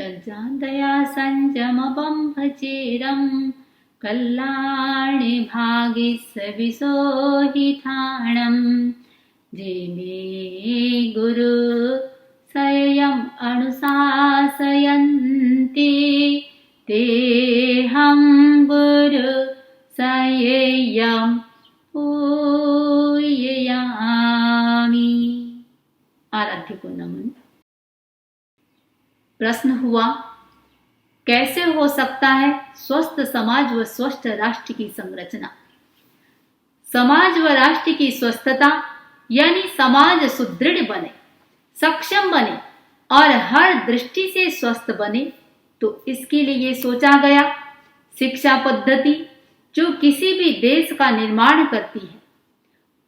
प्रज्ञादया संयमपं भजेरं कल्याणे भागे सविशोहिताणं जे मे गुरु सयम् अनुशासयन्ति तेऽहं गुरु सयम् पूजयामि। आराध्य को नमन। प्रश्न हुआ, कैसे हो सकता है स्वस्थ समाज व स्वस्थ राष्ट्र की संरचना? समाज व राष्ट्र की स्वस्थता यानी समाज सुदृढ़ बने, सक्षम बने और हर दृष्टि से स्वस्थ बने, तो इसके लिए ये सोचा गया शिक्षा पद्धति जो किसी भी देश का निर्माण करती है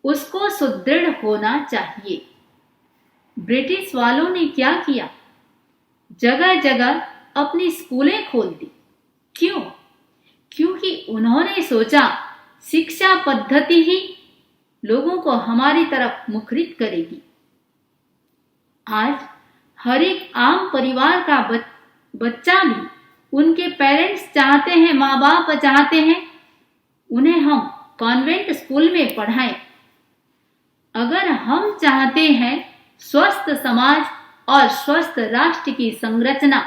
उसको सुदृढ़ होना चाहिए। ब्रिटिश वालों ने क्या किया? जगह जगह अपनी स्कूलें खोल दी। क्यों? क्योंकि उन्होंने सोचा शिक्षा पद्धति ही लोगों को हमारी तरफ मुखरित करेगी। आज हर एक आम परिवार का बच्चा भी उनके पेरेंट्स चाहते हैं, माँ बाप चाहते हैं उन्हें हम कॉन्वेंट स्कूल में पढ़ाएं। अगर हम चाहते हैं स्वस्थ समाज और स्वस्थ राष्ट्र की संरचना,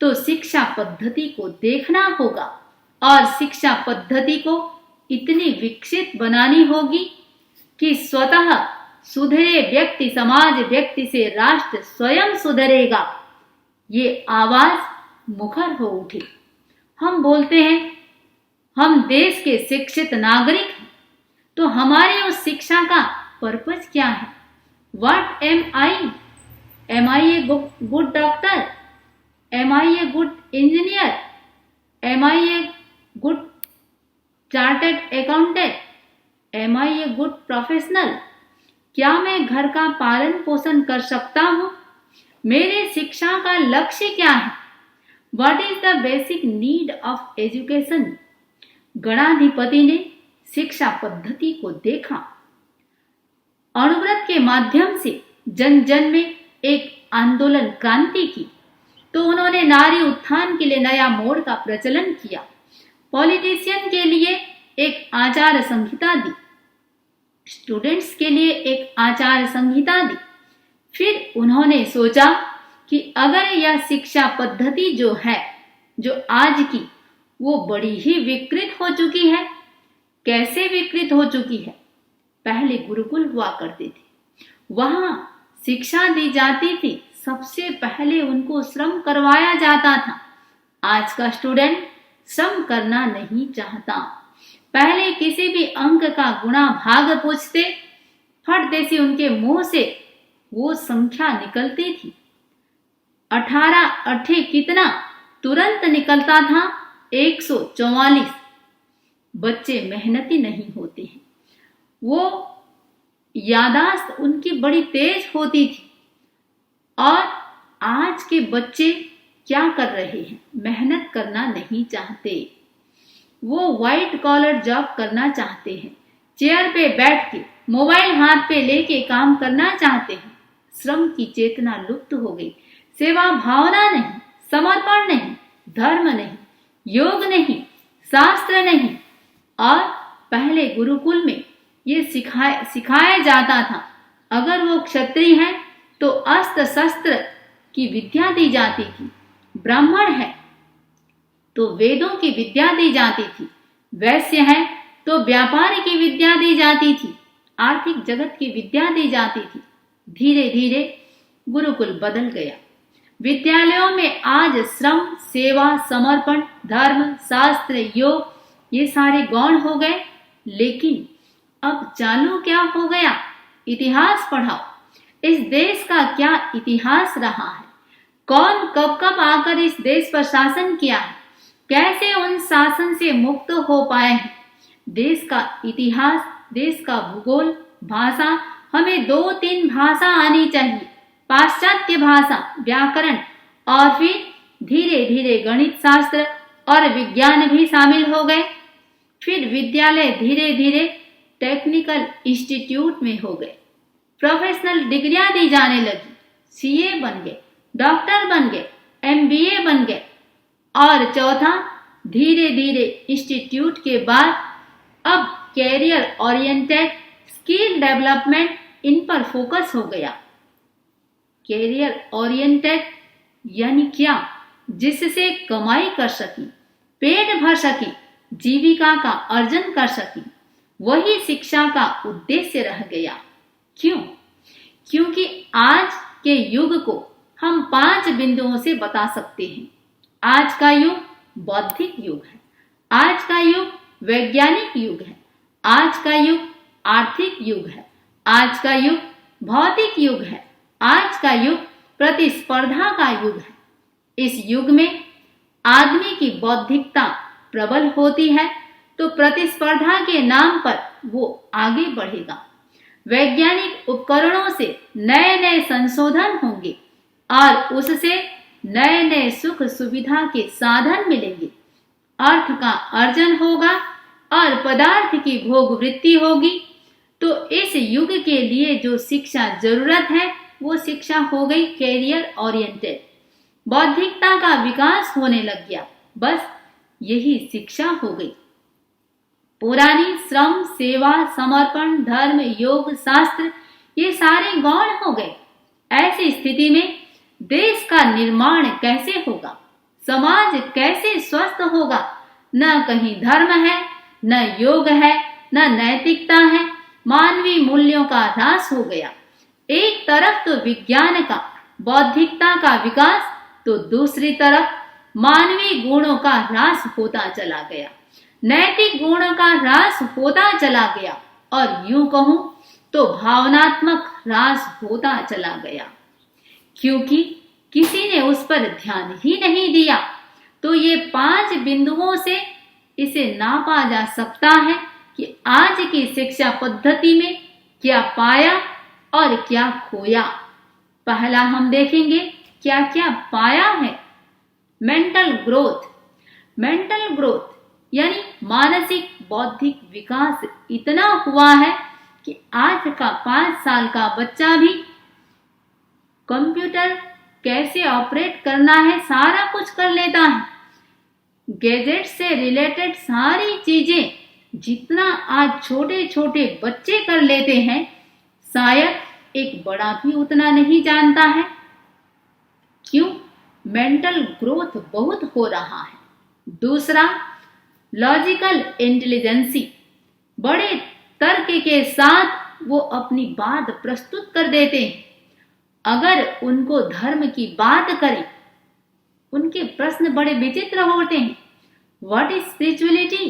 तो शिक्षा पद्धति को देखना होगा और शिक्षा पद्धति को इतनी विकसित बनानी होगी कि स्वतः सुधरे व्यक्ति समाज, व्यक्ति से राष्ट्र स्वयं सुधरेगा। ये आवाज मुखर हो उठी। हम बोलते हैं हम देश के शिक्षित नागरिक हैं, तो हमारी उस शिक्षा का पर्पज क्या है? What am I? Am I a good doctor? Am I a good engineer? Am I a good chartered accountant? Am I a good professional? क्या मैं घर का पालन पोषण कर सकता हूँ? मेरे शिक्षा का लक्ष्य क्या है? What is the basic need of education? गणाधिपति ने शिक्षा पद्धति को देखा। अणुव्रत के माध्यम से जन जन में एक आंदोलन क्रांति की, तो उन्होंने नारी उत्थान के लिए नया मोड़ का प्रचलन किया। पॉलिटिशियन के लिए एक आचार संहिता दी, स्टूडेंट्स के लिए एक आचार संहिता दी। फिर उन्होंने सोचा कि अगर यह शिक्षा पद्धति जो है, जो आज की, वो बड़ी ही विकृत हो चुकी है। कैसे विकृत हो चुकी है? पहले गुरुकुल हुआ करते थे, वहां शिक्षा दी जाती थी, सबसे पहले उनको श्रम करवाया जाता था। आज का स्टूडेंट श्रम करना नहीं चाहता। पहले किसी भी अंक का गुणा भाग पूछते, फट देसी उनके मुंह से वो संख्या निकलती थी। 18 अठे कितना तुरंत निकलता था 144। बच्चे मेहनती नहीं होते हैं, वो यादाश्त उनकी बड़ी तेज होती थी। और आज के बच्चे क्या कर रहे हैं? मेहनत करना नहीं चाहते, वो व्हाइट कॉलर जॉब करना चाहते हैं, चेयर पे बैठ के मोबाइल हाथ पे लेके काम करना चाहते हैं। श्रम की चेतना लुप्त हो गई। सेवा भावना नहीं, समर्पण नहीं, धर्म नहीं, योग नहीं, शास्त्र नहीं। और पहले गुरुकुल में ये सिखाया जाता था, अगर वो क्षत्रिय है तो अस्त्र शस्त्र की विद्या दी जाती थी, ब्राह्मण है तो वेदों की विद्या दी जाती थी, वैश्य है तो व्यापार की विद्या दी जाती थी, आर्थिक जगत की विद्या दी जाती थी। धीरे धीरे गुरुकुल बदल गया। विद्यालयों में आज श्रम, सेवा, समर्पण, धर्म, शास्त्र, योग ये सारे गौण हो गए। लेकिन अब चालू क्या हो गया? इतिहास पढ़ाओ। इस देश का क्या इतिहास रहा है? कौन कब कब आकर इस देश पर शासन किया है? कैसे उन शासन से मुक्त हो पाए हैं? देश का इतिहास, देश का भूगोल, भाषा, हमें 2-3 भाषा आनी चाहिए, पाश्चात्य भाषा, व्याकरण, और फिर धीरे धीरे गणित शास्त्र और विज्ञान भी शामिल हो गए। फिर विद्यालय धीरे धीरे टेक्निकल इंस्टीट्यूट में हो गए, प्रोफेशनल डिग्रियां दी जाने लगी, सीए बन गए, डॉक्टर बन गए, MBA बन गए। और चौथा, धीरे धीरे इंस्टीट्यूट के बाद अब कैरियर ओरिएंटेड स्किल डेवलपमेंट इन पर फोकस हो गया। कैरियर ओरिएंटेड यानी क्या? जिससे कमाई कर सकी, पेट भर सकी, जीविका का अर्जन कर सकी, वही शिक्षा का उद्देश्य रह गया। क्यों? क्योंकि आज के युग को हम 5 बिंदुओं से बता सकते हैं। आज का युग बौद्धिक युग है, आज का युग वैज्ञानिक युग है, आज का युग आर्थिक युग है, आज का युग भौतिक युग है, आज का युग प्रतिस्पर्धा का युग है। इस युग में आदमी की बौद्धिकता प्रबल होती है तो प्रतिस्पर्धा के नाम पर वो आगे बढ़ेगा। वैज्ञानिक उपकरणों से नए नए संशोधन होंगे और उससे नए नए सुख सुविधा के साधन मिलेंगे। अर्थ का अर्जन होगा और पदार्थ की भोग वृत्ति होगी। तो इस युग के लिए जो शिक्षा जरूरत है वो शिक्षा हो गई कैरियर ओरिएंटेड। बौद्धिकता का विकास होने लग गया, बस यही शिक्षा हो गई। पुरानी श्रम, सेवा, समर्पण, धर्म, योग, शास्त्र ये सारे गौण हो गए। ऐसी स्थिति में देश का निर्माण कैसे होगा? समाज कैसे स्वस्थ होगा? न कहीं धर्म है, न योग है, न नैतिकता है। मानवीय मूल्यों का ह्रास हो गया। एक तरफ तो विज्ञान का, बौद्धिकता का विकास, तो दूसरी तरफ मानवीय गुणों का ह्रास होता चला गया, नैतिक गुणों का ह्रास होता चला गया और यूं कहूं तो भावनात्मक ह्रास होता चला गया। क्योंकि किसी ने उस पर ध्यान ही नहीं दिया। तो ये 5 बिंदुओं से इसे नापा जा सकता है कि आज की शिक्षा पद्धति में क्या पाया और क्या खोया। पहला हम देखेंगे क्या क्या पाया है। Mental growth. मेंटल ग्रोथ यानी मानसिक बौद्धिक विकास इतना हुआ है कि आज का 5 साल का बच्चा भी कंप्यूटर कैसे ऑपरेट करना है सारा कुछ कर लेता है। गैजेट से रिलेटेड सारी चीजें जितना आज छोटे छोटे बच्चे कर लेते हैं, शायद एक बड़ा भी उतना नहीं जानता है। क्यों? मेंटल ग्रोथ बहुत हो रहा है। दूसरा, लॉजिकल इंटेलिजेंसी। बड़े तर्क के साथ वो अपनी बात प्रस्तुत कर देते हैं। अगर उनको धर्म की बात करें, उनके प्रश्न बड़े विचित्र होते हैं। What is spirituality?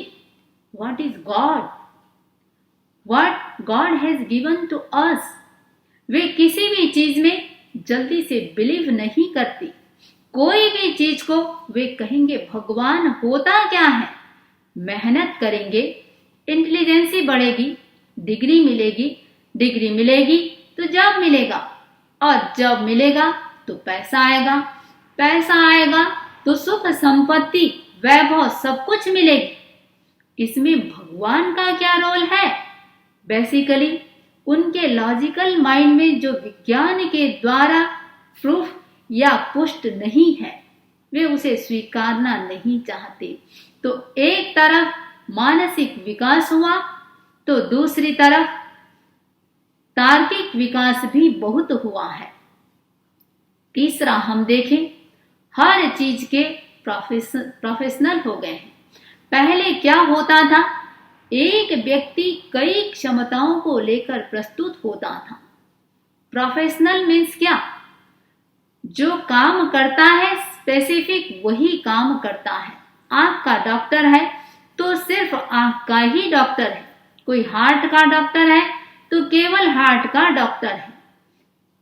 What is God? What God has given to us? वे किसी भी चीज में जल्दी से बिलीव नहीं करती। कोई भी चीज को वे कहेंगे भगवान होता क्या है। मेहनत करेंगे, इंटेलिजेंसी बढ़ेगी, डिग्री मिलेगी। डिग्री मिलेगी तो जॉब मिलेगा और जॉब मिलेगा तो पैसा आएगा। पैसा आएगा तो सुख संपत्ति वैभव सब कुछ मिलेगी। इसमें भगवान का क्या रोल है? बेसिकली उनके लॉजिकल माइंड में जो विज्ञान के द्वारा प्रूफ या पुष्ट नहीं है, वे उसे स्वीकारना नहीं चाहते। तो एक तरफ मानसिक विकास हुआ तो दूसरी तरफ तार्किक विकास भी बहुत हुआ है। तीसरा हम देखें, हर चीज के प्रोफेशनल हो गए हैं। पहले क्या होता था? एक व्यक्ति कई क्षमताओं को लेकर प्रस्तुत होता था। प्रोफेशनल मीन्स क्या? जो काम करता है स्पेसिफिक वही काम करता है। आंख का डॉक्टर है तो सिर्फ आंख का ही डॉक्टर है। कोई हार्ट का डॉक्टर है तो केवल हार्ट का डॉक्टर है।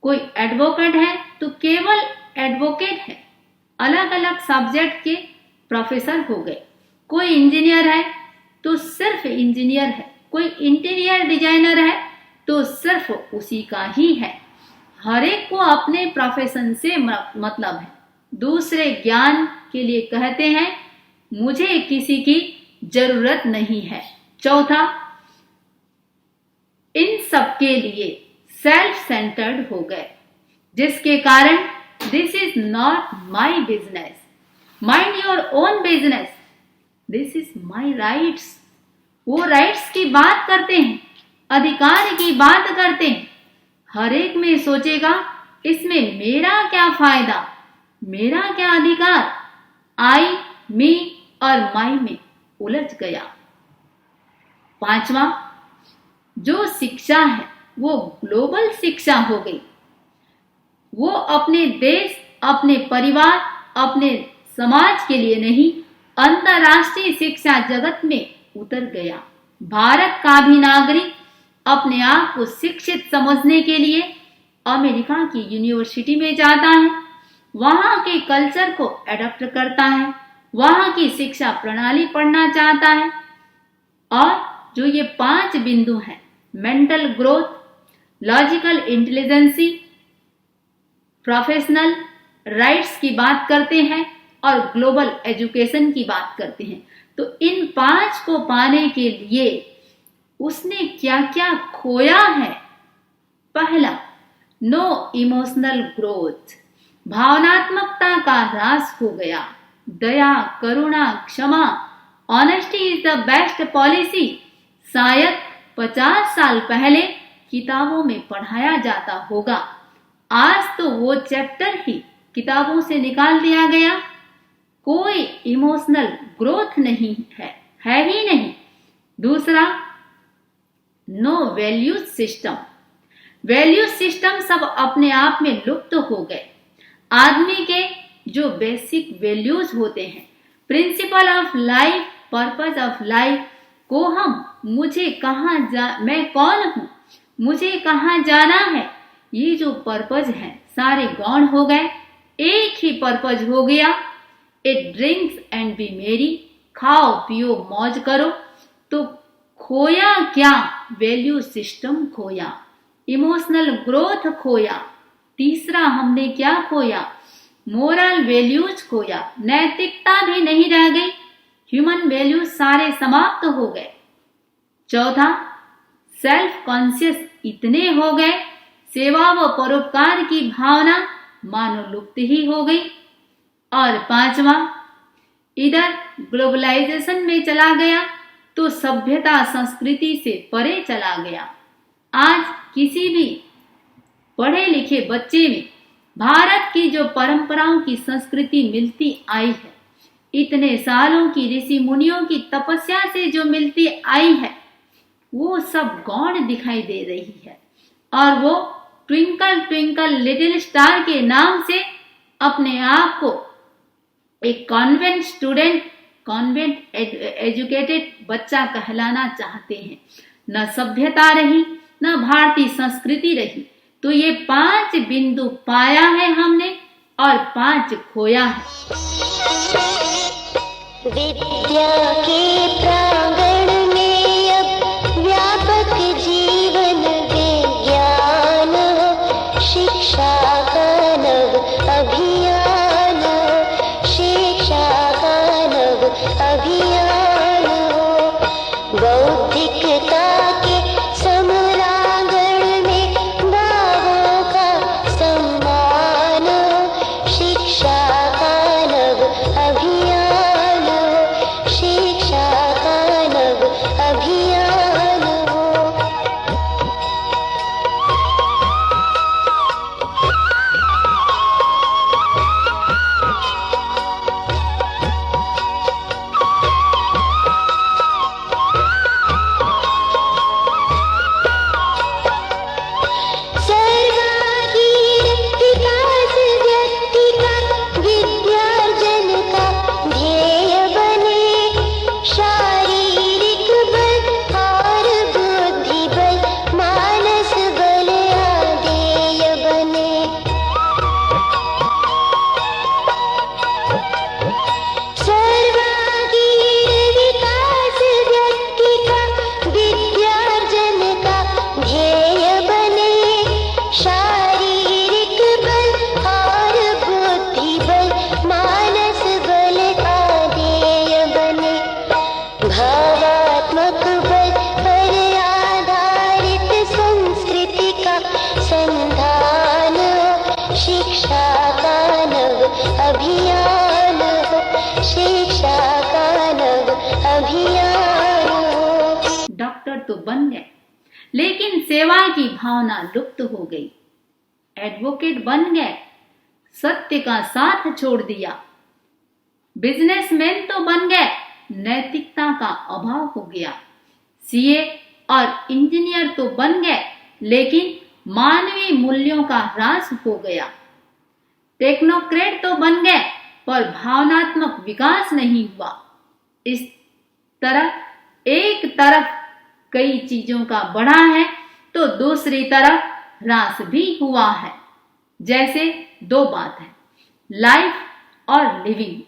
कोई एडवोकेट है तो केवल एडवोकेट है। अलग अलग सब्जेक्ट के प्रोफेसर हो गए। कोई इंजीनियर है तो सिर्फ इंजीनियर है। कोई इंटीरियर डिजाइनर है तो सिर्फ उसी का ही है। हर एक को अपने प्रोफेशन से मतलब है। दूसरे ज्ञान के लिए कहते हैं मुझे किसी की जरूरत नहीं है। चौथा, इन सब के लिए सेल्फ सेंटर्ड हो गए, जिसके कारण this is not my business, mind your own business, this is my rights. वो राइट्स की बात करते हैं, अधिकार की बात करते हैं। हर एक में सोचेगा इसमें मेरा क्या फायदा, मेरा क्या अधिकार। आई, मी और माई में उलझ गया। पांचवा, जो शिक्षा है वो ग्लोबल शिक्षा हो गई। वो अपने देश, अपने परिवार, अपने समाज के लिए नहीं, अंतरराष्ट्रीय शिक्षा जगत में उतर गया। भारत का भी नागरिक अपने आप को शिक्षित समझने के लिए अमेरिका की यूनिवर्सिटी में जाता है, वहां के कल्चर को एडॉप्ट करता है, वहां की शिक्षा प्रणाली पढ़ना चाहता है। और जो ये 5 बिंदु हैं, mental growth, logical intelligency, professional rights की बात करते हैं और ग्लोबल एजुकेशन की बात करते हैं। तो इन 5 को पाने के लिए उसने क्या क्या खोया है। पहला, नो इमोशनल ग्रोथ, भावनात्मकता का ह्रास हो गया। दया, करुणा, क्षमा, honesty is the best policy शायद 50 साल पहले किताबों में पढ़ाया जाता होगा। आज तो वो चैप्टर ही किताबों से निकाल दिया गया। कोई इमोशनल ग्रोथ नहीं है ही नहीं। दूसरा, no values system, values system सब अपने आप में लुप्त हो गए। आदमी के जो बेसिक वैल्यूज होते हैं, principle of life, purpose of life को हम, मुझे कहाँ मैं कौन हूँ, मुझे कहाँ जाना है, ये जो पर्पज है सारे गौण हो गए। एक ही पर्पज हो गया, इट ड्रिंक्स एंड बी मेरी, खाओ पियो मौज करो। तो खोया क्या, वैल्यू सिस्टम खोया, इमोशनल ग्रोथ खोया। तीसरा हमने क्या खोया, मोरल वैल्यूज खोया, नैतिकता भी नहीं रह गई, ह्यूमन वैल्यूज सारे समाप्त हो गए। चौथा, सेल्फ कॉन्शियस इतने हो गए, सेवा व परोपकार की भावना मानो लुप्त ही हो गई। और पांचवा, इधर ग्लोबलाइजेशन में चला गया तो सभ्यता संस्कृति से परे चला गया। आज किसी भी पढ़े लिखे बच्चे में भारत की जो परंपराओं की संस्कृति मिलती आई है, इतने सालों की ऋषि मुनियों की तपस्या से जो मिलती आई है, वो सब गौण दिखाई दे रही है। और वो ट्विंकल ट्विंकल लिटिल स्टार के नाम से अपने आप को एक कॉन्वेंट स्टूडेंट, कॉन्वेंट एजुकेटेड बच्चा कहलाना चाहते हैं। न सभ्यता रही, न भारतीय संस्कृति रही। तो ये 5 बिंदु पाया है हमने और 5 खोया है। विद्या के प्रांगण में अब व्यापक जीवन विज्ञान, शिक्षा का नव अभियान, शिक्षा का नव अभियान हो। बौद्धिकता के सम्रांगण में भावों का सम्मान, शिक्षा का नव अभियान, शिक्षा का अभियान हो, शिक्षा का नव अभियान हो। डॉक्टर तो बन गए, लेकिन सेवा की भावना लुप्त हो गई। एडवोकेट बन गए, सत्य का साथ छोड़ दिया। बिजनेसमैन तो बन गए, नैतिकता का अभाव हो गया। सीए और इंजीनियर तो बन गए, लेकिन मानवीय मूल्यों का ह्रास हो गया। टेक्नोक्रेट तो बन गए, पर भावनात्मक विकास नहीं हुआ। इस तरह एक तरफ कई चीजों का बढ़ा है तो दूसरी तरफ ह्रास भी हुआ है। जैसे दो बात है, लाइफ और लिविंग।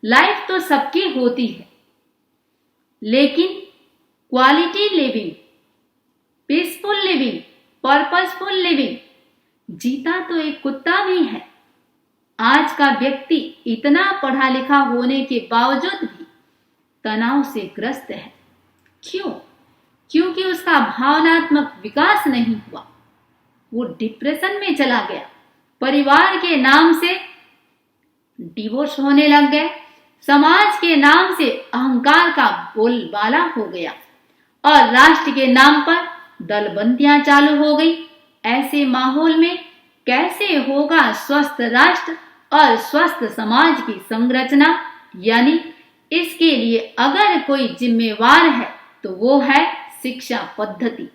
लाइफ तो सबकी होती है, लेकिन quality living, peaceful living, purposeful living जीता तो एक कुत्ता भी है। आज का व्यक्ति इतना पढ़ा लिखा होने के बावजूद भी तनाव से ग्रस्त है। क्यों? क्योंकि उसका भावनात्मक विकास नहीं हुआ। वो डिप्रेशन में चला गया। परिवार के नाम से डिवोर्स होने लग गए। समाज के नाम से अहंकार का बोलबाला हो गया और राष्ट्र के नाम पर दलबंदियां चालू हो गई। ऐसे माहौल में कैसे होगा स्वस्थ राष्ट्र और स्वस्थ समाज की संरचना? यानी इसके लिए अगर कोई जिम्मेवार है तो वो है शिक्षा पद्धति,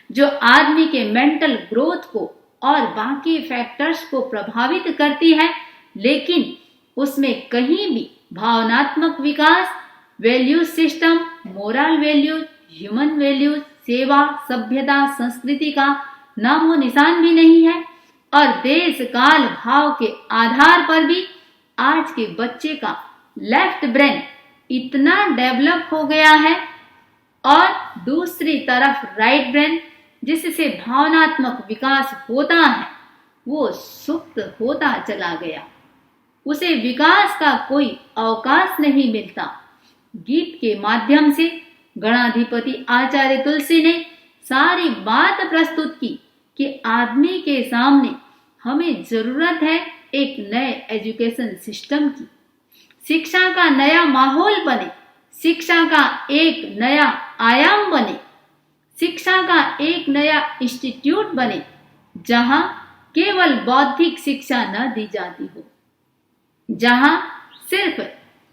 जो आदमी के मेंटल ग्रोथ को और बाकी फैक्टर्स को प्रभावित करती है, लेकिन उसमें कहीं भी भावनात्मक विकास, value system, moral values, human values, सेवा, सभ्यता, संस्कृति का नामो निशान भी नहीं है। और देश काल भाव के आधार पर भी आज के बच्चे का लेफ्ट ब्रेन इतना डेवलप हो गया है और दूसरी तरफ राइट ब्रेन, जिससे भावनात्मक विकास होता है, वो सुप्त होता चला गया। उसे विकास का कोई अवकाश नहीं मिलता। गीत के माध्यम से गणाधिपति आचार्य तुलसी ने सारी बात प्रस्तुत की कि आदमी के सामने हमें जरूरत है एक नए एजुकेशन सिस्टम की। शिक्षा का नया माहौल बने, शिक्षा का एक नया आयाम बने, शिक्षा का एक नया इंस्टीट्यूट बने, जहां केवल बौद्धिक शिक्षा न दी जाती हो, जहां सिर्फ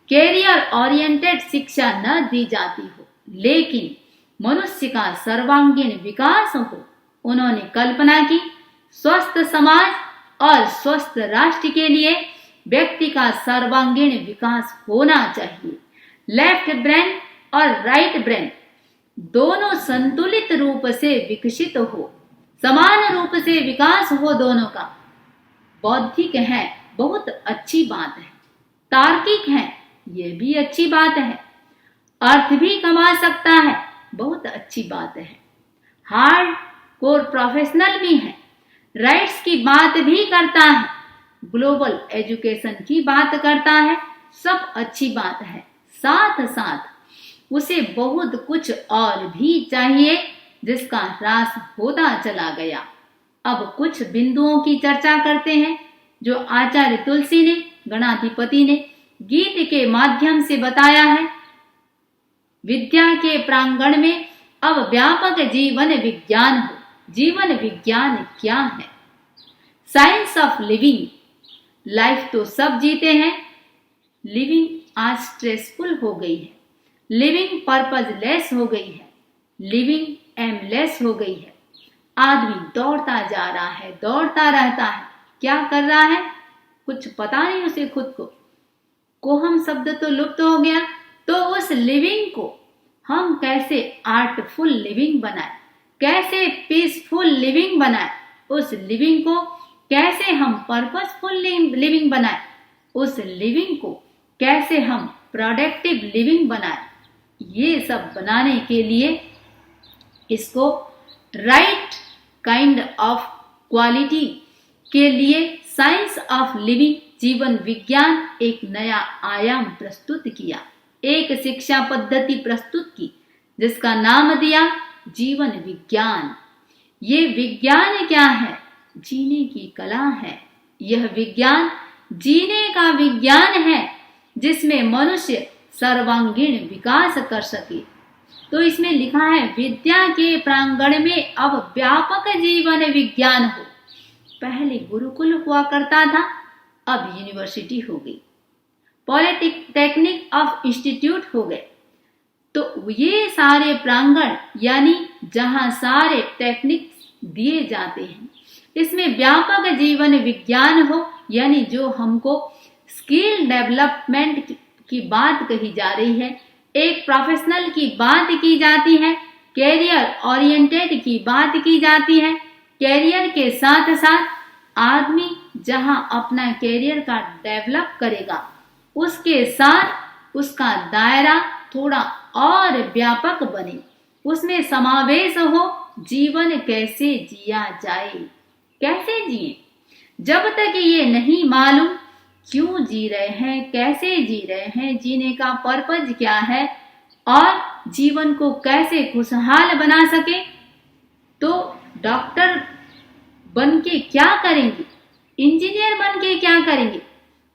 कैरियर ओरिएंटेड शिक्षा न दी जाती हो, लेकिन मनुष्य का सर्वांगीण विकास हो। उन्होंने कल्पना की स्वस्थ समाज और स्वस्थ राष्ट्र के लिए व्यक्ति का सर्वांगीण विकास होना चाहिए। लेफ्ट ब्रेन और राइट ब्रेन दोनों संतुलित रूप से विकसित हो, समान रूप से विकास हो दोनों का। बौद्धिक है, बहुत अच्छी बात है। तार्किक है, यह भी अच्छी बात है। अर्थ भी कमा सकता है, बहुत अच्छी बात है। हार्ड कोर प्रोफेशनल भी है, राइट्स की बात भी करता है, ग्लोबल एजुकेशन की बात करता है, सब अच्छी बात है। साथ साथ उसे बहुत कुछ और भी चाहिए, जिसका ह्रास होता चला गया। अब कुछ बिंदुओं की चर्चा करते हैं जो आचार्य तुलसी ने, गणाधिपति ने गीत के माध्यम से बताया है। विद्या के प्रांगण में अब व्यापक जीवन विज्ञान हो। जीवन विज्ञान क्या है? Science of living. लाइफ तो सब जीते हैं, लिविंग आज स्ट्रेसफुल हो गई है, लिविंग पर्पजलेस हो गई है, लिविंग एमलेस हो गई है। आदमी दौड़ता जा रहा है, दौड़ता रहता है, क्या कर रहा है कुछ पता नहीं उसे खुद को हम शब्द तो लुप्त हो गया। तो उस लिविंग को हम कैसे आर्टफुल लिविंग बनाए, कैसे पीसफुल लिविंग बनाए, उस लिविंग को कैसे हम पर्पसफुल लिविंग बनाए, उस लिविंग को कैसे हम प्रोडक्टिव लिविंग बनाए, ये सब बनाने के लिए इसको राइट काइंड ऑफ क्वालिटी के लिए साइंस ऑफ लिविंग, जीवन विज्ञान, एक नया आयाम प्रस्तुत किया, एक शिक्षा पद्धति प्रस्तुत की, जिसका नाम दिया जीवन विज्ञान। ये विज्ञान क्या है? जीने की कला है। यह विज्ञान जीने का विज्ञान है जिसमें मनुष्य सर्वांगीण विकास कर सके। तो इसमें लिखा है विद्या के प्रांगण में अब व्यापक जीवन विज्ञान हो। पहले गुरुकुल हुआ करता था, अब यूनिवर्सिटी हो गई, पॉलिटेक्निक ऑफ इंस्टीट्यूट हो गए। तो ये सारे प्रांगण यानी जहां सारे टेक्निक दिए जाते हैं, इसमें व्यापक जीवन विज्ञान हो, यानी जो हमको स्किल डेवलपमेंट की बात कही जा रही है, एक प्रोफेशनल की बात की जाती है, कैरियर ओरिएंटेड की बात की जाती है। कैरियर के साथ साथ आदमी जहां अपना कैरियर का डेवलप करेगा, उसके साथ उसका दायरा थोड़ा और व्यापक बने, उसमें समावेश हो जीवन कैसे जिया जाए, कैसे जिए। जब तक ये नहीं मालूम क्यों जी रहे हैं, कैसे जी रहे हैं, जीने का पर्पज क्या है और जीवन को कैसे खुशहाल बना सके, तो डॉक्टर बन के क्या करेंगे, इंजीनियर बन के क्या करेंगे।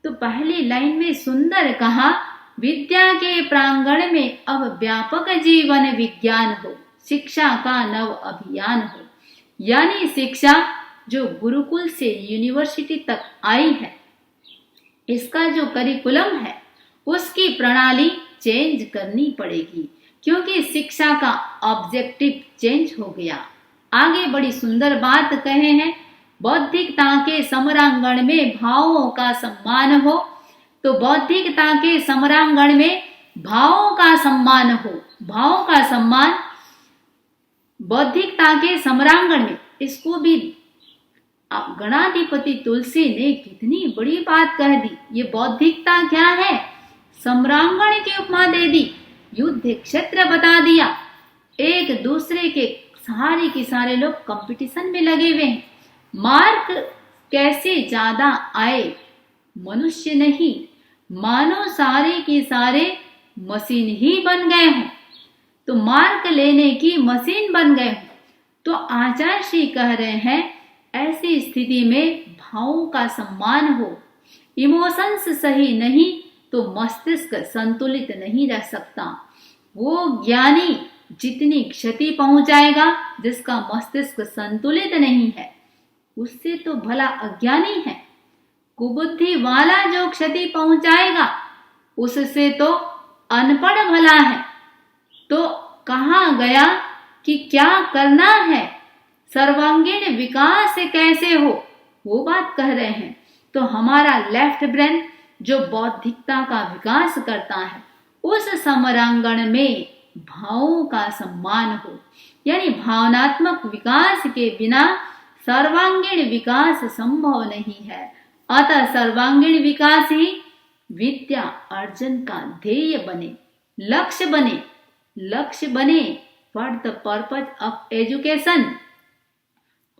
तो पहली लाइन में सुंदर कहा विद्या के प्रांगण में अब व्यापक जीवन विज्ञान हो, शिक्षा का नव अभियान हो। यानी शिक्षा जो गुरुकुल से यूनिवर्सिटी तक आई है, इसका जो करिकुलम है उसकी प्रणाली चेंज करनी पड़ेगी, क्योंकि शिक्षा का ऑब्जेक्टिव चेंज हो गया। आगे बड़ी सुंदर बात कहे हैं, बौद्धिकता के समरांगण में भावों का सम्मान हो। तो बौद्धिकता के समरांगण में भावों का सम्मान हो, भावों का सम्मान बौद्धिकता के समरांगण में। इसको भी गणाधिपति तुलसी ने कितनी बड़ी बात कह दी। ये बौद्धिकता क्या है, सम्रांगण की उपमा दे दी, युद्ध क्षेत्र बता दिया। एक दूसरे के सारे के सारे लोग कंपटीशन में लगे हुए हैं, मार्क कैसे ज्यादा आए, मनुष्य नहीं मानो सारे के सारे मशीन ही बन गए हों, तो मार्क लेने की मशीन बन गए हों। तो आचार्य श्री कह रहे हैं ऐसी स्थिति में भावों का सम्मान हो, इमोशंस सही नहीं तो मस्तिष्क संतुलित नहीं रह सकता। वो ज्ञानी जितनी क्षति पहुंचाएगा, जिसका मस्तिष्क संतुलित नहीं है, उससे तो भला अज्ञानी है। कुबुद्धि वाला जो क्षति पहुंचाएगा, उससे तो अनपढ़ भला है। तो कहा गया कि क्या करना है, सर्वांगीण विकास कैसे हो, वो बात कह रहे हैं। तो हमारा लेफ्ट ब्रेन जो बौद्धिकता का विकास करता है, उस समरांगण में भावों का सम्मान हो, यानी भावनात्मक विकास के बिना सर्वांगीण विकास संभव नहीं है। अतः सर्वांगीण विकास ही विद्या अर्जन का ध्येय बने, लक्ष्य बने, लक्ष्य बने। What the purpose of education,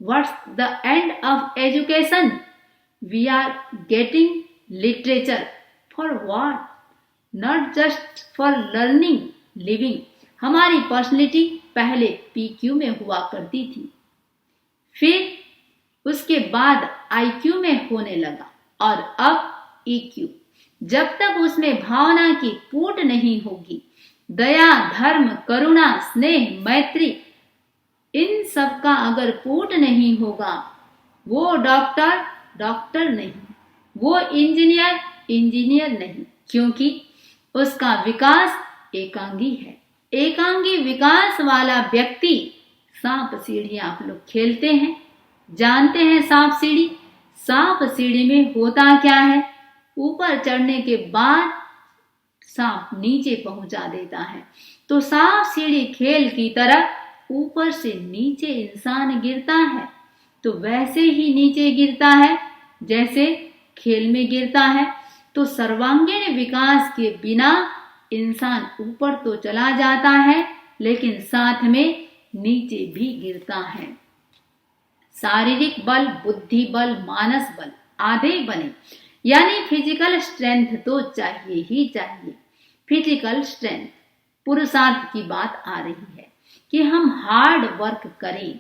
what's the end of education, we are getting literature for what, not just for learning living. हमारी पर्सनैलिटी पहले PQ में हुआ करती थी, फिर उसके बाद IQ में होने लगा और अब EQ। जब तक उसमें भावना की फूट नहीं होगी, दया, धर्म, करुणा, स्नेह, मैत्री, इन सब का अगर फूट नहीं होगा, वो डॉक्टर डॉक्टर नहीं, वो इंजीनियर इंजीनियर नहीं, क्योंकि उसका विकास एकांगी है। एकांगी विकास वाला व्यक्ति, सांप सीढ़ी आप लोग खेलते हैं, जानते हैं सांप सीढ़ी। सांप सीढ़ी में होता क्या है, ऊपर चढ़ने के बाद सांप नीचे पहुंचा देता है। तो सांप सीढ़ी खेल की तरह ऊपर से नीचे इंसान गिरता है, तो वैसे ही नीचे गिरता है जैसे खेल में गिरता है। तो सर्वांगीण विकास के बिना इंसान ऊपर तो चला जाता है, लेकिन साथ में नीचे भी गिरता है। शारीरिक बल, बुद्धि बल, मानस बल आधे बने, यानी फिजिकल स्ट्रेंथ तो चाहिए ही चाहिए। फिजिकल स्ट्रेंथ, पुरुषार्थ की बात आ रही है कि हम हार्ड वर्क करें।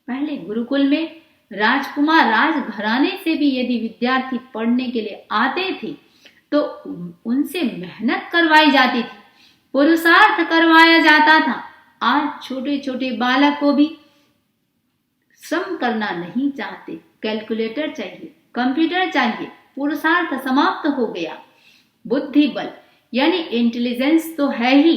पहले गुरुकुल में राजकुमार राजघराने से भी यदि विद्यार्थी पढ़ने के लिए आते थे तो उनसे मेहनत करवाई जाती थी, पुरुषार्थ करवाया जाता था। आज छोटे छोटे बालक को भी श्रम करना नहीं चाहते, कैलकुलेटर चाहिए, कंप्यूटर चाहिए, पुरुषार्थ समाप्त हो गया। बुद्धि बल यानी इंटेलिजेंस तो है ही,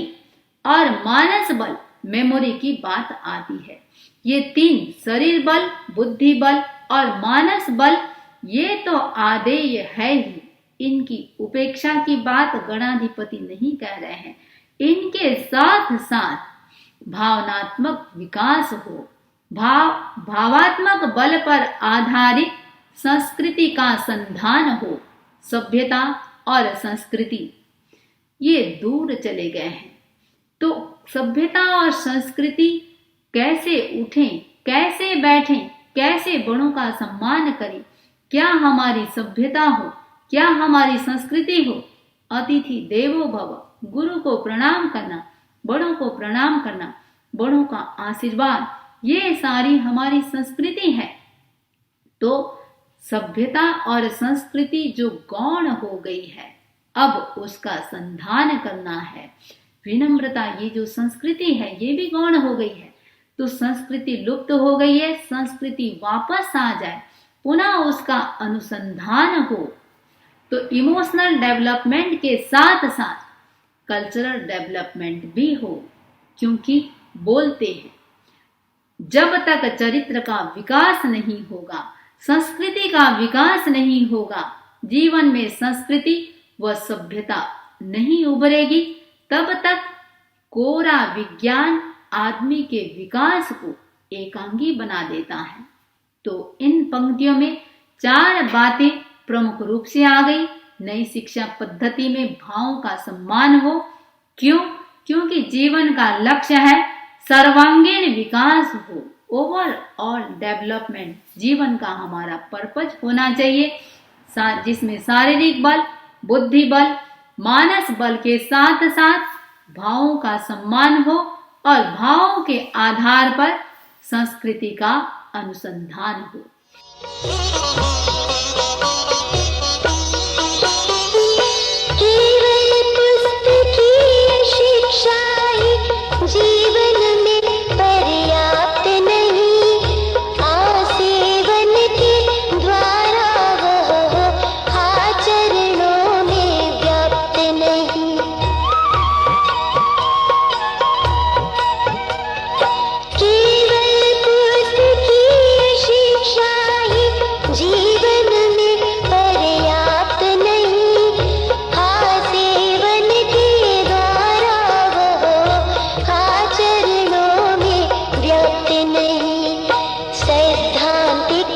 और मानस बल मेमोरी की बात आती है। ये तीन, शरीर बल, बुद्धि बल और मानस बल, ये तो आदेय है ही। इनकी उपेक्षा की बात गणाधिपति नहीं कह रहे हैं। इनके साथ साथ भावनात्मक विकास हो, भावात्मक बल पर आधारित संस्कृति का संधान हो। सभ्यता और संस्कृति ये दूर चले गए हैं, तो सभ्यता और संस्कृति कैसे उठें, कैसे बैठें, कैसे बड़ों का सम्मान करें? क्या हमारी सभ्यता हो, क्या हमारी संस्कृति हो? अतिथि देवो भव, गुरु को प्रणाम करना, बड़ों को प्रणाम करना, बड़ों का आशीर्वाद, ये सारी हमारी संस्कृति है। तो सभ्यता और संस्कृति जो गौण हो गई है, अब उसका संधान करना है। विनम्रता, ये जो संस्कृति है ये भी गौण हो गई है, तो संस्कृति लुप्त हो गई है, संस्कृति वापस आ जाए, पुनः उसका अनुसंधान हो। तो इमोशनल डेवलपमेंट के साथ साथ कल्चरल डेवलपमेंट भी हो, क्योंकि बोलते हैं जब तक चरित्र का विकास नहीं होगा, संस्कृति का विकास नहीं होगा, जीवन में संस्कृति व सभ्यता नहीं उभरेगी, तब तक कोरा विज्ञान आदमी के विकास को एकांगी बना देता है। तो इन पंक्तियों में 4 बातें प्रमुख रूप से आ गई। नई शिक्षा पद्धति में भावों का सम्मान हो। क्यों? क्योंकि जीवन का लक्ष्य है सर्वांगीण विकास हो, ओवरऑल डेवलपमेंट जीवन का हमारा पर्पज होना चाहिए, जिसमें शारीरिक बल, बुद्धि बल, मानस बल के साथ साथ भावों का सम्मान हो और भावों के आधार पर संस्कृति का अनुसंधान हो। जीवन में पर्याप्त नहीं, आसेवन के द्वारा वह आचरणों में व्याप्त नहीं। केवल पुस्तकीय शिक्षा ही जीवन में पर्याप्त नहीं, आसेवन के द्वारा आचरणों में व्यक्त नहीं। सैद्धांतिक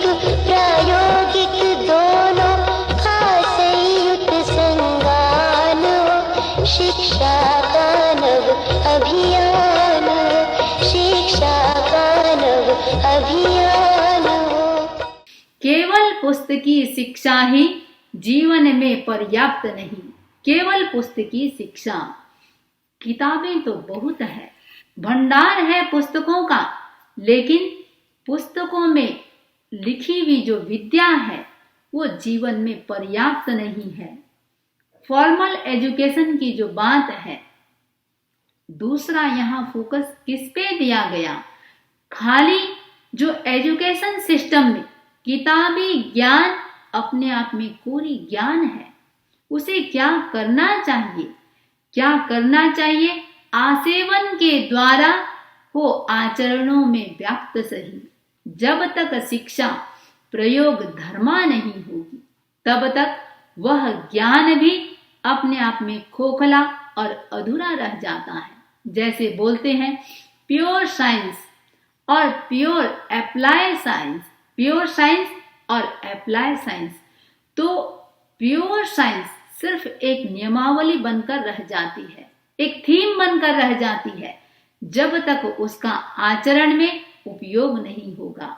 प्रायोगिक दोनों का संयुक्त संगान हो, शिक्षा का नव अभियान, शिक्षा का नव अभियान हो। केवल पुस्तकीय शिक्षा ही जीवन में पर्याप्त नहीं। केवल पुस्तकीय शिक्षा, किताबें तो बहुत है, भंडार है पुस्तकों का, लेकिन पुस्तकों में लिखी हुई जो विद्या है वो जीवन में पर्याप्त नहीं है। फॉर्मल एजुकेशन की जो बात है, दूसरा यहाँ फोकस किस पे दिया गया? खाली जो एजुकेशन सिस्टम में किताबी ज्ञान अपने आप में कोरी ज्ञान है, उसे क्या करना चाहिए? क्या करना चाहिए? आसेवन के द्वारा हो आचरणों में व्याप्त सही। जब तक शिक्षा प्रयोग धर्मा नहीं होगी, तब तक वह ज्ञान भी अपने आप में खोखला और अधूरा रह जाता है। जैसे बोलते हैं प्योर साइंस और pure apply science, pure science और अप्लाई साइंस। तो प्योर साइंस सिर्फ एक नियमावली बनकर रह जाती है, एक थीम बनकर रह जाती है, जब तक उसका आचरण में उपयोग नहीं होगा,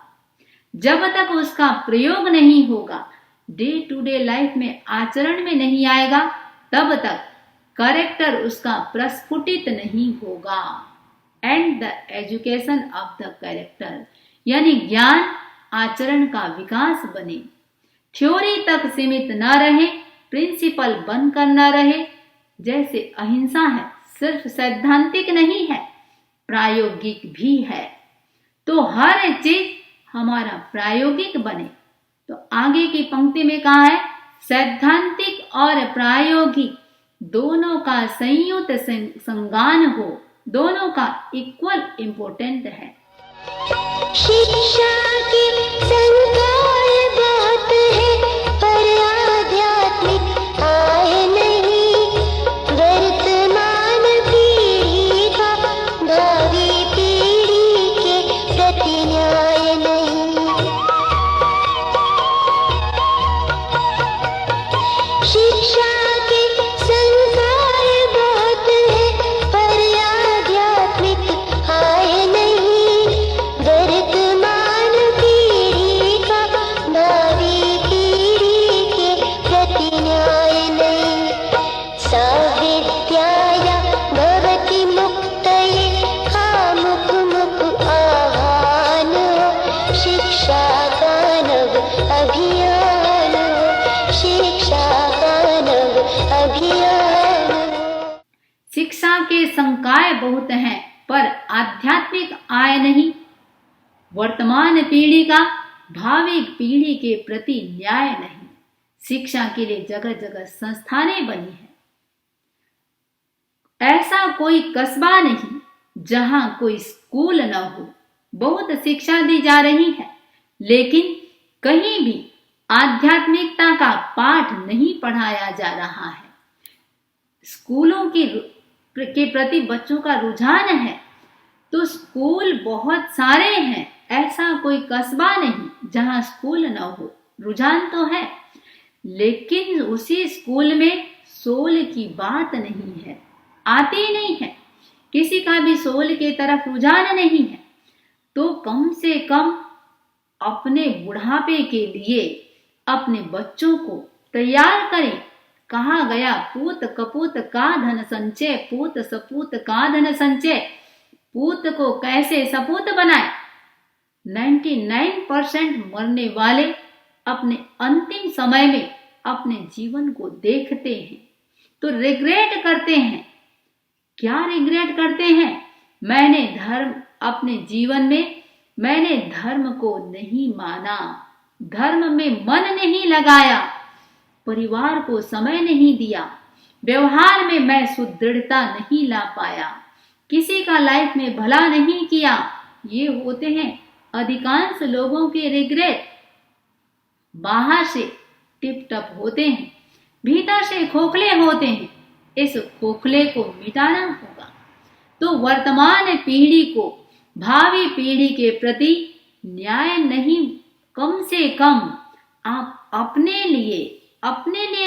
जब तक उसका प्रयोग नहीं होगा, डे टू डे लाइफ में आचरण में नहीं आएगा, तब तक कैरेक्टर उसका प्रस्फुटित नहीं होगा। And the education of the character, यानी ज्ञान आचरण का विकास बने। थ्योरी तक सीमित न रहे, प्रिंसिपल बनकर न रहे। जैसे अहिंसा है, सिर्फ सैद्धांतिक नहीं है, प्रायोगिक भी है। तो हर चीज हमारा प्रायोगिक बने। तो आगे की पंक्ति में कहा है, सैद्धांतिक और प्रायोगिक दोनों का संयुक्त संगान हो, दोनों का इक्वल इम्पोर्टेंट है। शिक्षा की संकाय बहुत है, पर आध्यात्मिक आय नहीं। वर्तमान पीढ़ी का भावी पीढ़ी के प्रति न्याय नहीं। शिक्षा की संकाय बहुत है, पर आध्यात्मिक आय नहीं। वर्तमान पीढ़ी का भावी पीढ़ी के प्रति न्याय नहीं। सा विद्याया भवति मुक्तये मुख मुख आह्वान हो। शिक्षा का नव अभियान हो, शिक्षा का नव अभियान हो। शिक्षा के संकाय बहुत हैं, पर आध्यात्मिक आय नहीं। वर्तमान पीढ़ी का भावी पीढ़ी के प्रति न्याय नहीं। शिक्षा के लिए जगह जगह संस्थानें बनी हैं। ऐसा कोई कस्बा नहीं जहां कोई स्कूल न हो। बहुत शिक्षा दी जा रही है, लेकिन कहीं भी आध्यात्मिकता का पाठ नहीं पढ़ाया जा रहा है। स्कूलों के प्रति बच्चों का रुझान है, तो स्कूल बहुत सारे हैं। ऐसा कोई कस्बा नहीं जहां स्कूल न हो। रुझान तो है, लेकिन उसी स्कूल में सोल की बात नहीं है, आती नहीं है। किसी का भी सोल के तरफ रुझान नहीं है। तो कम से कम अपने बुढ़ापे के लिए अपने बच्चों को तैयार करें। कहा गया, पूत कपूत का धन संचय, पूत सपूत का धन संचय। पूत को कैसे सपूत बनाए। 99% मरने वाले अपने अंतिम समय में अपने जीवन को देखते हैं तो रिग्रेट करते हैं। क्या रिग्रेट करते हैं? मैंने धर्म अपने जीवन में मैंने धर्म को नहीं माना, धर्म में मन नहीं लगाया, परिवार को समय नहीं दिया, व्यवहार में मैं सुदृढ़ता नहीं ला पाया, किसी का लाइफ में भला नहीं किया। ये होते हैं अधिकांश लोगों के रिग्रेट। बाहर से टिप टप होते हैं, भीतर से खोखले होते हैं। इस खोखले को मिटाना होगा। तो वर्तमान पीढ़ी को भावी पीढ़ी के प्रति न्याय नहीं, कम से कम आप अपने लिए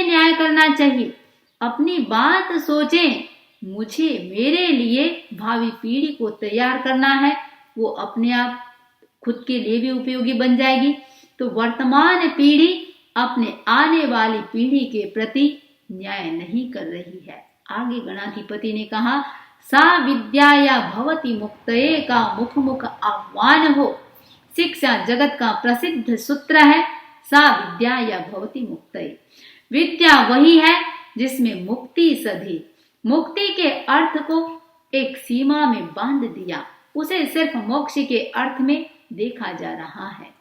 न्याय करना चाहिए। अपनी बात सोचें। मुझे मेरे लिए भावी पीढ़ी को तैयार करना है, वो अपने आप खुद के लिए भी उपयोगी बन जाएगी। तो वर्तमान पीढ़ी अपने आने वाली पीढ़ी के प्रति न्याय नहीं कर रही है। आगे गणाधिपति ने कहा, सा विद्याया भवति मुक्तये का मुख मुख आह्वान हो। शिक्षा जगत का प्रसिद्ध सूत्र है, सा विद्याया भवति मुक्तये। विद्या वही है जिसमें मुक्ति सधी। मुक्ति के अर्थ को एक सीमा में बांध दिया, उसे सिर्फ मोक्ष के अर्थ में देखा जा रहा है।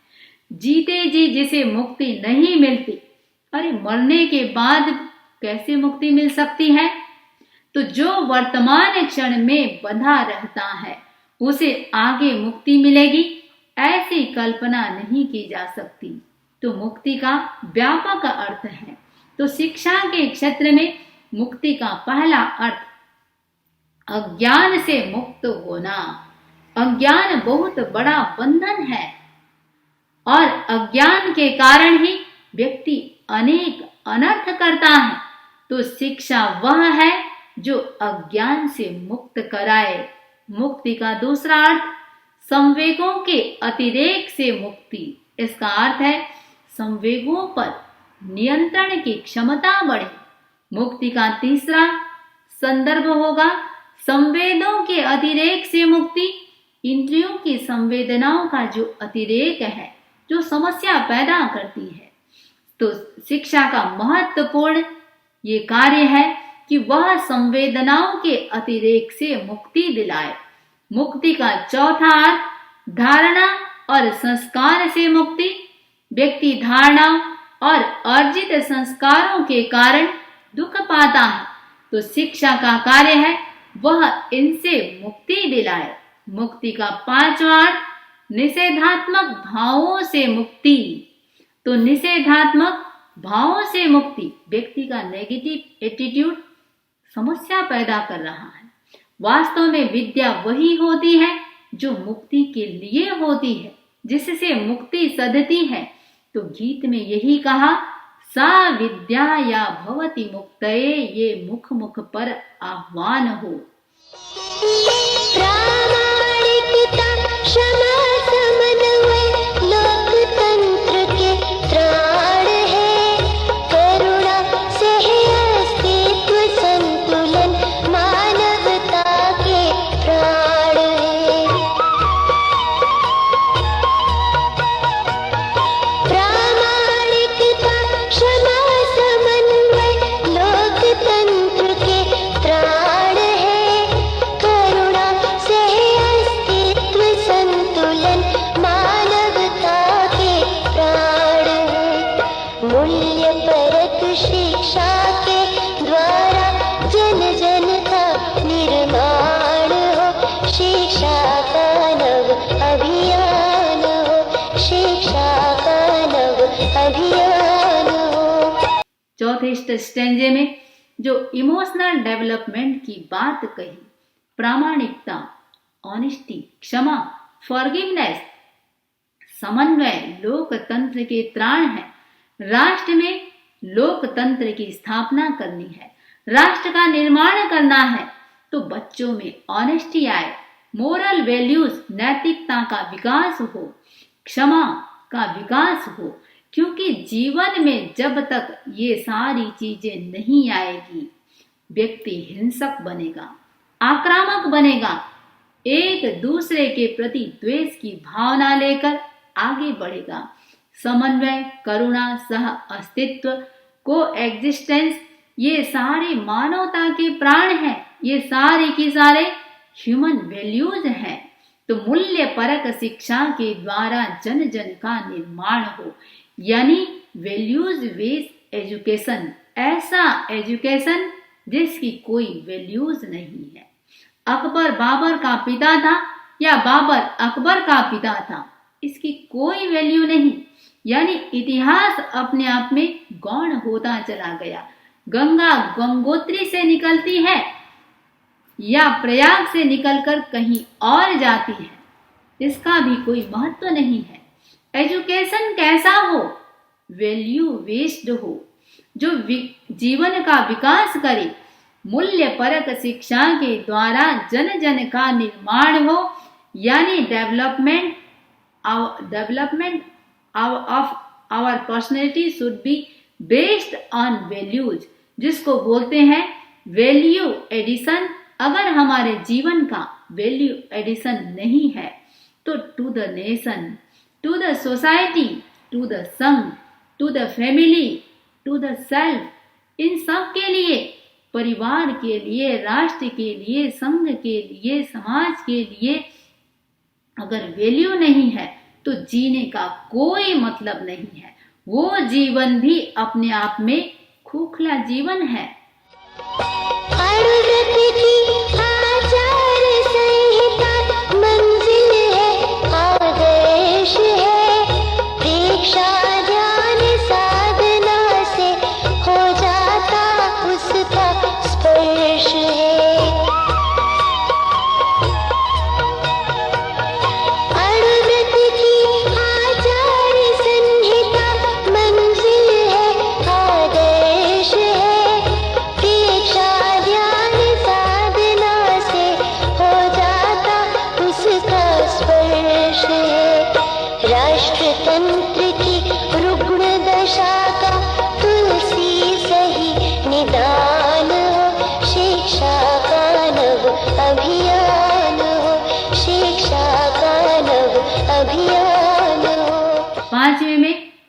जीते जी जिसे मुक्ति नहीं मिलती, अरे मरने के बाद कैसे मुक्ति मिल सकती है? तो जो वर्तमान क्षण में बंधा रहता है उसे आगे मुक्ति मिलेगी, ऐसी कल्पना नहीं की जा सकती। तो मुक्ति का व्यापक अर्थ है। तो शिक्षा के क्षेत्र में मुक्ति का पहला अर्थ अज्ञान से मुक्त होना। अज्ञान बहुत बड़ा बंधन है और अज्ञान के कारण ही व्यक्ति अनेक अनर्थ करता है। तो शिक्षा वह है जो अज्ञान से मुक्त कराए। मुक्ति का दूसरा अर्थ संवेगों के अतिरेक से मुक्ति। इसका अर्थ है संवेगों पर नियंत्रण की क्षमता बढ़े। मुक्ति का तीसरा संदर्भ होगा संवेदों के अतिरेक से मुक्ति। इंद्रियों की संवेदनाओं का जो अतिरेक है जो समस्या पैदा करती है। तो शिक्षा का महत्वपूर्ण ये कार्य है कि वह संवेदनाओं के अतिरेक से मुक्ति दिलाए। मुक्ति का चौथा अर्थ धारणा और संस्कार से मुक्ति। व्यक्ति धारणाओं और अर्जित संस्कारों के कारण दुख पाता है, तो शिक्षा का कार्य है वह इनसे मुक्ति दिलाए। मुक्ति का पांचवा अर्थ निषेधात्मक भावों से मुक्ति। तो निषेधात्मक भावों से मुक्ति, व्यक्ति का नेगेटिव एटीट्यूड समस्या पैदा कर रहा है। वास्तव में विद्या वही होती है जो मुक्ति के लिए होती है, जिससे मुक्ति सधती है। तो गीत में यही कहा, सा विद्या या भवति मुक्तये, ये मुख मुख पर आह्वान हो। प्रामाणिकता, क्षमा, समन्वय लोकतंत्र के प्राण है। करुणा से है अस्तित्व संतुलन, मानवता के प्राण है। प्रामाणिकता, क्षमा, समन्वय लोकतंत्र के प्राण है। करुणा से अस्तित्व संतुलन, मानवता के प्राण है। मूल्य परक शिक्षा के द्वारा जन जन का निर्माण हो। शिक्षा का नव अभियान हो। शिक्षा का नव अभियान हो। चौथे स्टेंजे में जो इमोशनल डेवलपमेंट की बात कही, प्रामाणिकता, ऑनेस्टी, क्षमा, फॉरगिवनेस, समन्वय लोकतंत्र के प्राण है। राष्ट्र में लोकतंत्र की स्थापना करनी है, राष्ट्र का निर्माण करना है, तो बच्चों में ऑनेस्टी आए, मोरल वैल्यूज, नैतिकता का विकास हो, क्षमा का विकास हो। क्योंकि जीवन में जब तक ये सारी चीजें नहीं आएगी, व्यक्ति हिंसक बनेगा, आक्रामक बनेगा, एक दूसरे के प्रति द्वेष की भावना लेकर आगे बढ़ेगा। समन्वय, करुणा, सह अस्तित्व, को एग्जिस्टेंस, ये सारे मानवता के प्राण हैं, ये सारे की सारे ह्यूमन वैल्यूज हैं। तो मूल्य परक शिक्षा के द्वारा जन जन का निर्माण हो, यानी वैल्यूज बेस्ड एजुकेशन, ऐसा एजुकेशन जिसकी कोई वैल्यूज नहीं है। अकबर बाबर का पिता था या बाबर अकबर का पिता था, इसकी कोई वैल्यू नहीं, यानी इतिहास अपने आप में गौण होता चला गया। गंगा गंगोत्री से निकलती है या प्रयाग से निकलकर कहीं और जाती है, इसका भी कोई महत्व नहीं है। एजुकेशन कैसा हो? वैल्यू बेस्ड हो, जो जीवन का विकास करे। मूल्य परक शिक्षा के द्वारा जन जन का निर्माण हो, यानी development of our personality should be based on values, जिसको बोलते हैं वैल्यू एडिशन। अगर हमारे जीवन का वैल्यू एडिशन नहीं है तो to the nation, to the society, to the Sangh, to the family, to the self, इन सब के लिए, परिवार के लिए, राष्ट्र के लिए, संघ के लिए, समाज के लिए अगर वैल्यू नहीं है तो जीने का कोई मतलब नहीं है। वो जीवन भी अपने आप में खोखला जीवन है। आचार संहिता मंजिल है, आदर्श है। दीक्षा ध्यान साधना से हो जाता उसका स्पर्श है। अणुव्रत की आचार संहिता मंजिल है, आदर्श है।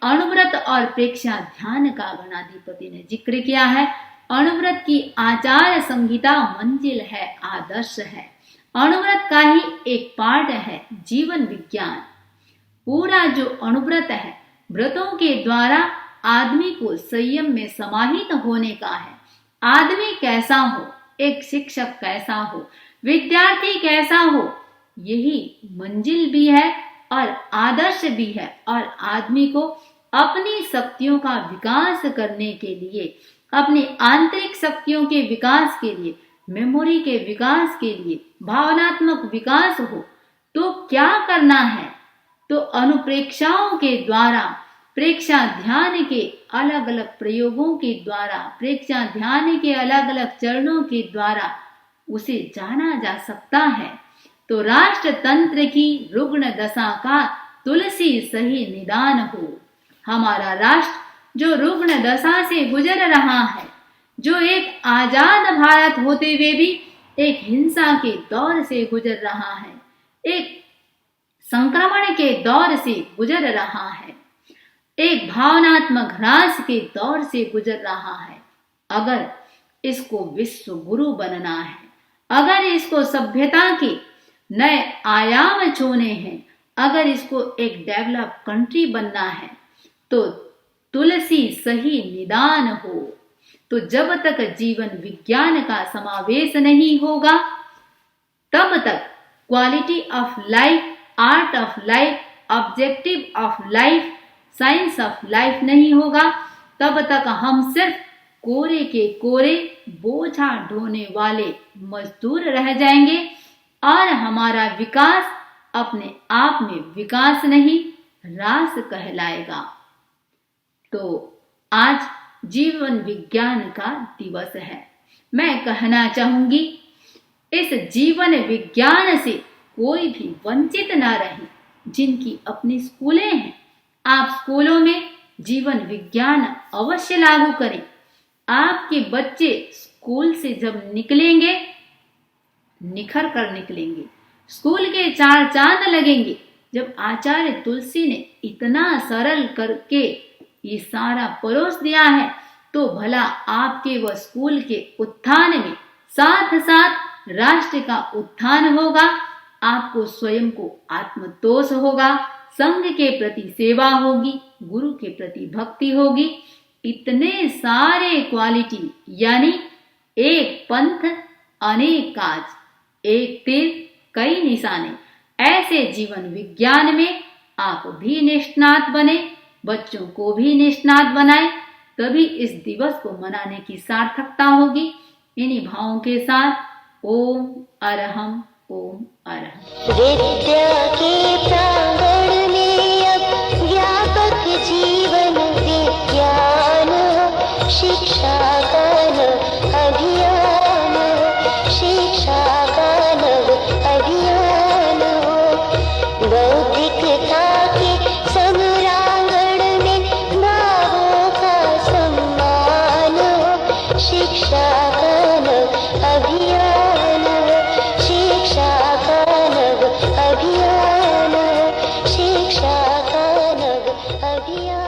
अणुव्रत और प्रेक्षा ध्यान का गणाधिपति ने जिक्र किया है। अणुव्रत की आचार संहिता मंजिल है, आदर्श है। अणुव्रत का ही एक पार्ट है जीवन विज्ञान। पूरा जो अणुव्रत है, व्रतों के द्वारा आदमी को संयम में समाहित होने का है। आदमी कैसा हो, एक शिक्षक कैसा हो, विद्यार्थी कैसा हो, यही मंजिल भी है और आदर्श भी है। और आदमी को अपनी शक्तियों का विकास करने के लिए, अपनी आंतरिक शक्तियों के विकास के लिए, मेमोरी के विकास के लिए, भावनात्मक विकास हो तो क्या करना है? तो अनुप्रेक्षाओं के द्वारा, प्रेक्षा ध्यान के अलग अलग प्रयोगों के द्वारा, प्रेक्षा ध्यान के अलग अलग चरणों के द्वारा उसे जाना जा सकता है। तो राष्ट्र तंत्र की रुग्ण दशा का तुलसी सही निदान हो। हमारा राष्ट्र जो रुग्ण दशा से गुजर रहा है, जो एक आजाद भारत होते हुए भी एक हिंसा के दौर से गुजर रहा है, एक संक्रमण के दौर से गुजर रहा है, एक भावनात्मक ह्रास के दौर से गुजर रहा है। अगर इसको विश्व गुरु बनना है, अगर इसको सभ्यता के नए आयाम छूने हैं, अगर इसको एक डेवलप कंट्री बनना है, तो तुलसी सही निदान हो। तो जब तक जीवन विज्ञान का समावेश नहीं होगा, तब तक quality of life, art of life, objective of life, science of life नहीं होगा। तब तक हम सिर्फ कोरे के कोरे बोझा ढोने वाले मजदूर रह जाएंगे और हमारा विकास अपने आप में विकास नहीं, ह्रास कहलाएगा। तो आज जीवन विज्ञान का दिवस है। मैं कहना चाहूंगी, इस जीवन विज्ञान से कोई भी वंचित ना रहे। जिनकी अपनी स्कूलें हैं, आप स्कूलों में जीवन विज्ञान अवश्य लागू करें। आपके बच्चे स्कूल से जब निकलेंगे, निखर कर निकलेंगे। स्कूल के चार चांद लगेंगे जब आचार्य तुलसी ने इतना सरल करके ये सारा परोस दिया है। तो भला आपके व स्कूल के उत्थान में साथ साथ राष्ट्र का उत्थान होगा। आपको स्वयं को आत्मतोष होगा, संघ के प्रति सेवा होगी, गुरु के प्रति भक्ति होगी। इतने सारे क्वालिटी, यानी एक पंथ अनेक काज, एक तीर कई निशाने, ऐसे जीवन विज्ञान में आप भी निष्णात बने, बच्चों को भी निष्णात बनाए, तभी इस दिवस को मनाने की सार्थकता होगी। इन्हीं भावों के साथ ओम अरहम, ओम अरहम। विद्या के प्रांगण में अब व्यापक जीवन विज्ञान, शिक्षा का नव अभियान, शिक्षा का नव अभियान। बौद्धिकता के संग्रांगण में भावों का सम्मान, शिक्षा का नव अभियान, शिक्षा का नव अभियान, शिक्षा का नव अभियान।